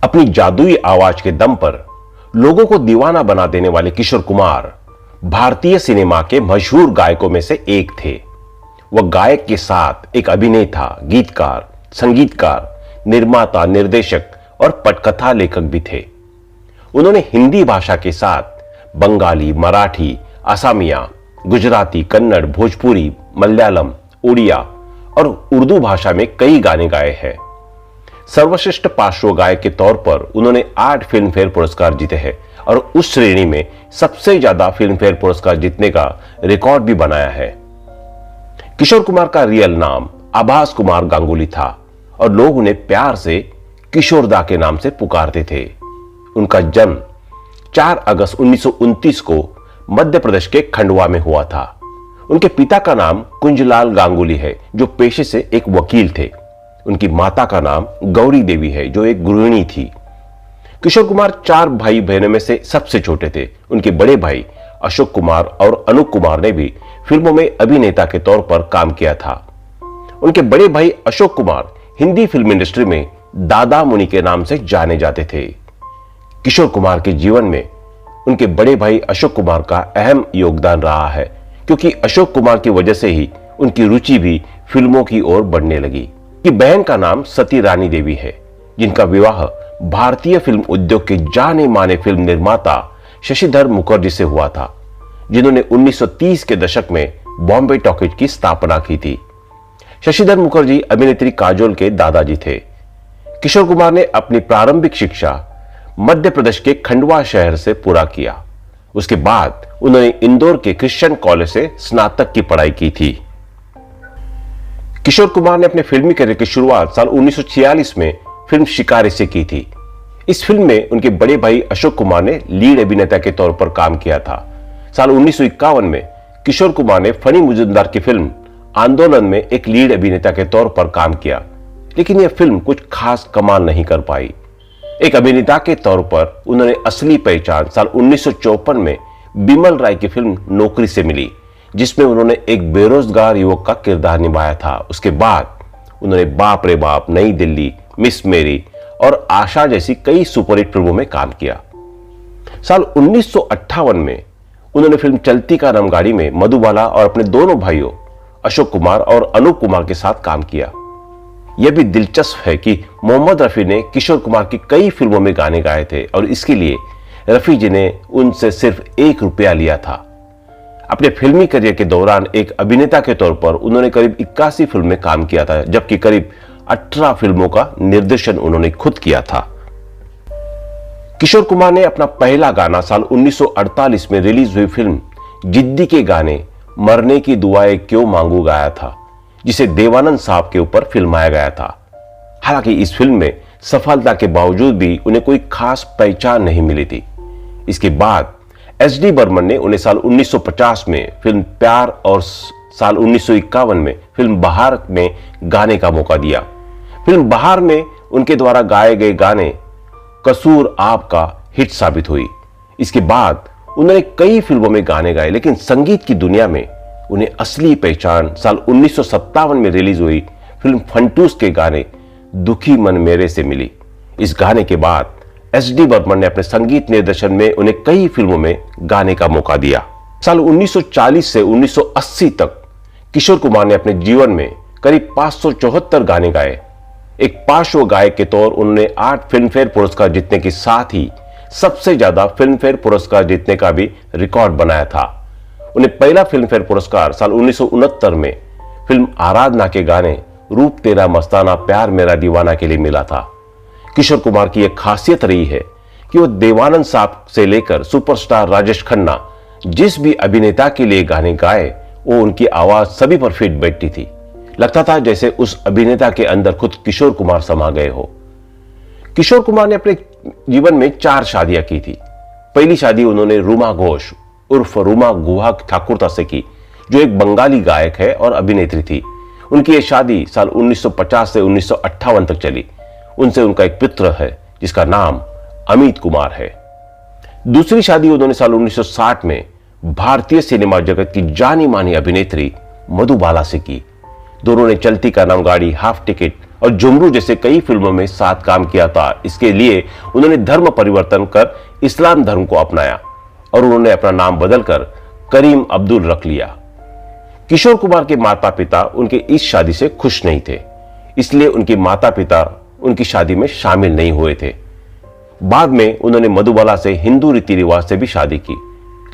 अपनी जादुई आवाज के दम पर लोगों को दीवाना बना देने वाले किशोर कुमार भारतीय सिनेमा के मशहूर गायकों में से एक थे। वह गायक के साथ एक अभिनेता, गीतकार, संगीतकार, निर्माता, निर्देशक और पटकथा लेखक भी थे। उन्होंने हिंदी भाषा के साथ बंगाली, मराठी, असमिया, गुजराती, कन्नड़, भोजपुरी, मलयालम, उड़िया और उर्दू भाषा में कई गाने गाए हैं। सर्वश्रेष्ठ पार्श्व गायक के तौर पर उन्होंने 8 फिल्म फेयर पुरस्कार जीते हैं और उस श्रेणी में सबसे ज्यादा फिल्म फेयर पुरस्कार जीतने का रिकॉर्ड भी बनाया है। किशोर कुमार का रियल नाम आभास कुमार गांगुली था और लोग उन्हें प्यार से किशोरदा के नाम से पुकारते थे। उनका जन्म 4 अगस्त 1929 को मध्य प्रदेश के खंडवा में हुआ था। उनके पिता का नाम कुंजलाल गांगुली है, जो पेशे से एक वकील थे। उनकी माता का नाम गौरी देवी है, जो एक गृहिणी थी। किशोर कुमार 4 भाई बहनों में से सबसे छोटे थे। उनके बड़े भाई अशोक कुमार और अनूप कुमार ने भी फिल्मों में अभिनेता के तौर पर काम किया था। उनके बड़े भाई अशोक कुमार हिंदी फिल्म इंडस्ट्री में दादा मुनि के नाम से जाने जाते थे। किशोर कुमार के जीवन में उनके बड़े भाई अशोक कुमार का अहम योगदान रहा है, क्योंकि अशोक कुमार की वजह से ही उनकी रुचि भी फिल्मों की ओर बढ़ने लगी। की बहन का नाम सती रानी देवी है, जिनका विवाह भारतीय फिल्म उद्योग के जाने माने फिल्म निर्माता शशिधर मुखर्जी से हुआ था, जिन्होंने 1930 के दशक में बॉम्बे टॉकीज की स्थापना की थी। शशिधर मुखर्जी अभिनेत्री काजोल के दादाजी थे। किशोर कुमार ने अपनी प्रारंभिक शिक्षा मध्य प्रदेश के खंडवा शहर से पूरा किया। उसके बाद उन्होंने इंदौर के क्रिश्चियन कॉलेज से स्नातक की पढ़ाई की थी। किशोर कुमार ने अपने फिल्मी करियर की शुरुआत साल 1946 में फिल्म शिकारी से की थी। इस फिल्म में उनके बड़े भाई अशोक कुमार ने लीड अभिनेता के तौर पर काम किया था। साल 1951 में किशोर कुमार ने फनी मुजुमदार की फिल्म आंदोलन में एक लीड अभिनेता के तौर पर काम किया, लेकिन यह फिल्म कुछ खास कमाल नहीं कर पाई। एक अभिनेता के तौर पर उन्होंने असली पहचान साल 1954 में बिमल राय की फिल्म नौकरी से मिली, जिसमें उन्होंने एक बेरोजगार युवक का किरदार निभाया था। उसके बाद उन्होंने बाप रे बाप, नई दिल्ली, मिस मेरी और आशा जैसी कई सुपरहिट फिल्मों में काम किया। साल 1958 में उन्होंने फिल्म चलती का नाम गाड़ी में मधुबाला और अपने दोनों भाइयों अशोक कुमार और अनूप कुमार के साथ काम किया। यह भी दिलचस्प है कि मोहम्मद रफी ने किशोर कुमार की कई फिल्मों में गाने गाए थे और इसके लिए रफी जी ने उनसे सिर्फ 1 रुपया लिया था। अपने फिल्मी करियर के दौरान एक अभिनेता के तौर पर उन्होंने करीब 81 फिल्म में काम किया था, जबकि करीब 18 फिल्मों का निर्देशन उन्होंने खुद किया था। किशोर कुमार ने अपना पहला गाना साल 1948 में रिलीज हुई फिल्म जिद्दी के गाने मरने की दुआएं क्यों मांगू गाया था, जिसे देवानंद साहब के ऊपर फिल्माया गया था। हालांकि इस फिल्म में सफलता के बावजूद भी उन्हें कोई खास पहचान नहीं मिली थी। इसके बाद एस.डी. बर्मन ने उन्हें साल 1950 में फिल्म प्यार और साल 1951 में फिल्म बहार में गाने का मौका दिया। फिल्म बहार में उनके द्वारा गाए गए गाने कसूर आपका हिट साबित हुई। इसके बाद उन्होंने कई फिल्मों में गाने गाए, लेकिन संगीत की दुनिया में उन्हें असली पहचान साल 1957 में रिलीज हुई फिल्म फंटूस के गाने दुखी मन मेरे से मिली। इस गाने के बाद एस.डी. बर्मन ने अपने संगीत निर्देशन में उन्हें कई फिल्मों में गाने का मौका दिया। साल 1940 से 1980 तक किशोर कुमार ने अपने जीवन में करीब 574 गाने गाए। एक पार्श्व गायक के तौर उन्होंने 8 फिल्म फेयर पुरस्कार जीतने के साथ ही सबसे ज्यादा फिल्म फेयर पुरस्कार जीतने का भी रिकॉर्ड बनाया था। उन्हें पहला फिल्म फेयर पुरस्कार साल 1969 में फिल्म आराधना के गाने रूप तेरा मस्ताना प्यार मेरा दीवाना के लिए मिला था। किशोर कुमार की यह खासियत रही है कि वो देवानंद साहब से लेकर सुपरस्टार राजेश खन्ना जिस भी अभिनेता के लिए गाने गाए, वो उनकी आवाज सभी पर फिट बैठती थी। लगता था जैसे उस अभिनेता के अंदर खुद किशोर कुमार समा गए हो। किशोर कुमार ने अपने जीवन में 4 शादियां की थी। पहली शादी उन्होंने रूमा घोष उर्फ रूमा गुहा ठाकुर से की, जो एक बंगाली गायक है और अभिनेत्री थी। उनकी यह शादी साल 1950 से 1958 तक चली। उनसे उनका एक पुत्र है जिसका नाम अमित कुमार है। दूसरी शादी उन्होंने साल 1960 में भारतीय सिनेमा जगत की जानी मानी अभिनेत्री मधुबाला से की। दोनों ने चलती का नाम गाड़ी, हाफ टिकट और जुमरू जैसे कई फिल्मों में साथ काम किया था। इसके लिए उन्होंने धर्म परिवर्तन कर इस्लाम धर्म को अपनाया और उन्होंने अपना नाम बदलकर करीम अब्दुल रख लिया। किशोर कुमार के माता पिता उनके इस शादी से खुश नहीं थे, इसलिए उनके माता पिता उनकी शादी में शामिल नहीं हुए थे। बाद में उन्होंने मधुबाला से हिंदू रीति रिवाज से भी शादी की,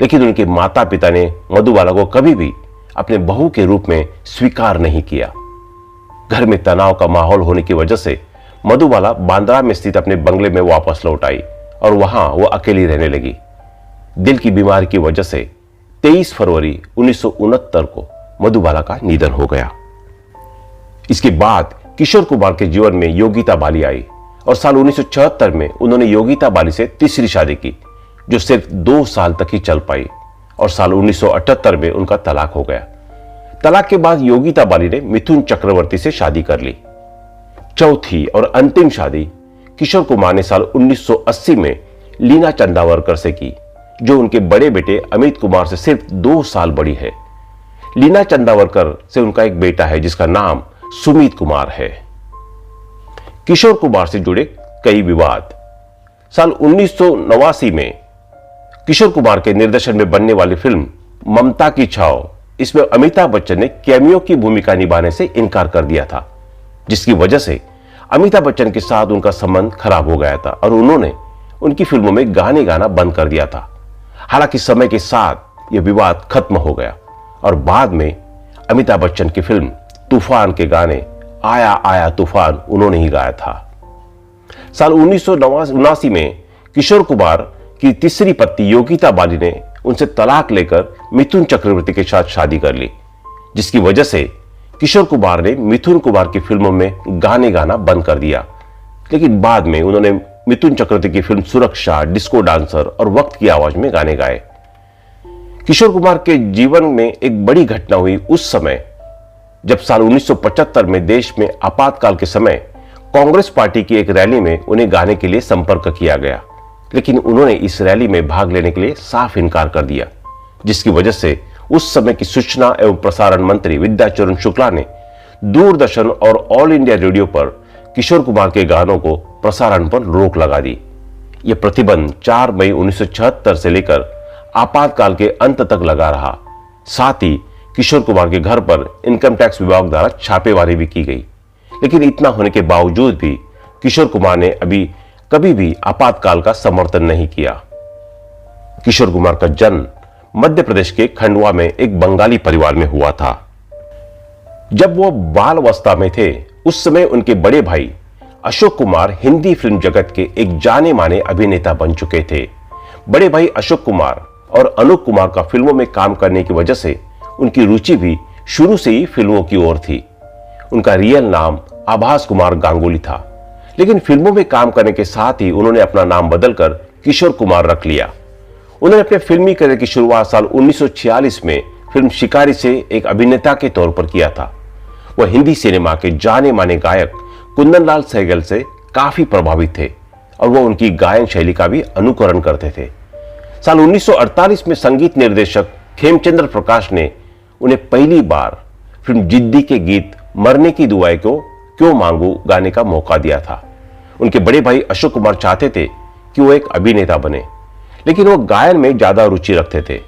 लेकिन उनके माता पिता ने मधुबाला को कभी भी अपने बहू के रूप में स्वीकार नहीं किया। घर में तनाव का माहौल होने की वजह से मधुबाला बांद्रा में स्थित अपने बंगले में वापस लौट आई और वहां वो अकेली रहने लगी। दिल की बीमारी की वजह से 23 फरवरी 1969 को मधुबाला का निधन हो गया। इसके बाद किशोर कुमार के जीवन में योगिता बाली आई और साल 1976 में उन्होंने योगिता बाली से तीसरी शादी की, जो सिर्फ 2 साल तक ही चल पाई और साल 1978 में उनका तलाक हो गया। तलाक के बाद योगिता बाली ने मिथुन चक्रवर्ती से शादी कर ली। चौथी और अंतिम शादी किशोर कुमार ने साल 1980 में लीना चंदावरकर से की, जो उनके बड़े बेटे अमित कुमार से सिर्फ 2 साल बड़ी है। लीना चंदावरकर से उनका एक बेटा है जिसका नाम सुमित कुमार है। किशोर कुमार से जुड़े कई विवाद। साल 1989 में किशोर कुमार के निर्देशन में बनने वाली फिल्म ममता की छाव, इसमें अमिताभ बच्चन ने कैमियो की भूमिका निभाने से इनकार कर दिया था, जिसकी वजह से अमिताभ बच्चन के साथ उनका संबंध खराब हो गया था और उन्होंने उनकी फिल्मों में गाने गाना बंद कर दिया था। हालांकि समय के साथ यह विवाद खत्म हो गया और बाद में अमिताभ बच्चन की फिल्म तूफान के गाने आया आया तूफान उन्होंने ही गाया था। साल 1979 में किशोर कुमार की तीसरी पत्नी योगिता बाली ने उनसे तलाक लेकर मिथुन चक्रवर्ती के साथ शादी कर ली, जिसकी वजह से किशोर कुमार ने मिथुन कुमार की फिल्मों में गाने गाना बंद कर दिया। लेकिन बाद में उन्होंने मिथुन चक्रवर्ती की फिल्म सुरक्षा, डिस्को डांसर और वक्त की आवाज में गाने गाए। किशोर कुमार के जीवन में एक बड़ी घटना हुई उस समय जब साल 1975 में देश में आपातकाल के समय कांग्रेस पार्टी की एक रैली में उन्हें गाने के लिए संपर्क किया गया, लेकिन उन्होंने इस रैली में भाग लेने के लिए साफ इनकार कर दिया, जिसकी वजह से उस समय की सूचना एवं प्रसारण मंत्री विद्याचरण शुक्ला ने दूरदर्शन और ऑल इंडिया रेडियो पर किशोर कुमार के गानों को प्रसारण पर रोक लगा दी। यह प्रतिबंध 4 मई 1976 से लेकर आपातकाल के अंत तक लगा रहा। साथ ही किशोर कुमार के घर पर इनकम टैक्स विभाग द्वारा छापेमारी भी की गई। लेकिन इतना होने के बावजूद भी किशोर कुमार ने कभी भी आपातकाल का समर्थन नहीं किया। किशोर कुमार का जन्म मध्य प्रदेश के खंडवा में एक बंगाली परिवार में हुआ था। जब वो बाल अवस्था में थे उस समय उनके बड़े भाई अशोक कुमार हिंदी फिल्म जगत के एक जाने माने अभिनेता बन चुके थे। बड़े भाई अशोक कुमार और अनूप कुमार का फिल्मों में काम करने की वजह से उनकी रुचि भी शुरू से ही फिल्मों की ओर थी। उनका रियल नाम आभास कुमार गांगुली था, लेकिन फिल्मों में काम करने के साथ ही उन्होंने अपना नाम बदलकर किशोर कुमार रख लिया। उन्होंने अपने फिल्मी करियर की शुरुआत साल 1946 में फिल्म शिकारी से एक अभिनेता के तौर पर किया था। वह हिंदी सिनेमा के जाने माने गायक कुंदन लाल सहगल से काफी प्रभावित थे और वह उनकी गायन शैली का भी अनुकरण करते थे। साल 1948 में संगीत निर्देशक खेमचंद्र प्रकाश ने उन्हें पहली बार फिल्म जिद्दी के गीत मरने की दुआएं को क्यों मांगू गाने का मौका दिया था। उनके बड़े भाई अशोक कुमार चाहते थे कि वो एक अभिनेता बने, लेकिन वो गायन में ज्यादा रुचि रखते थे।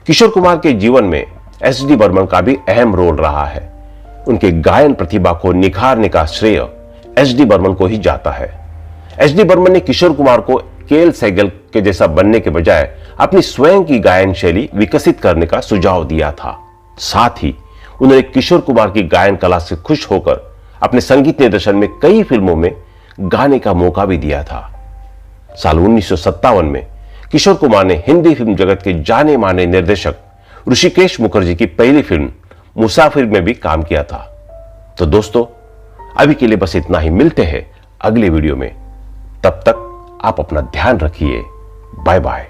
किशोर कुमार के जीवन में एस.डी. बर्मन का भी अहम रोल रहा है। उनके गायन प्रतिभा को निखारने का श्रेय एस.डी. बर्मन को ही जाता है। एस.डी. बर्मन ने किशोर कुमार को के.एल. सहगल के जैसा बनने के बजाय अपनी स्वयं की गायन शैली विकसित करने का सुझाव दिया था। साथ ही उन्होंने किशोर कुमार की गायन कला से खुश होकर अपने संगीत निर्देशन में कई फिल्मों में गाने का मौका भी दिया था। साल 1957 में किशोर कुमार ने हिंदी फिल्म जगत के जाने माने निर्देशक ऋषिकेश मुखर्जी की पहली फिल्म मुसाफिर में भी काम किया था। तो दोस्तों, अभी के लिए बस इतना ही। मिलते हैं अगले वीडियो में। तब तक आप अपना ध्यान रखिए। Bye bye.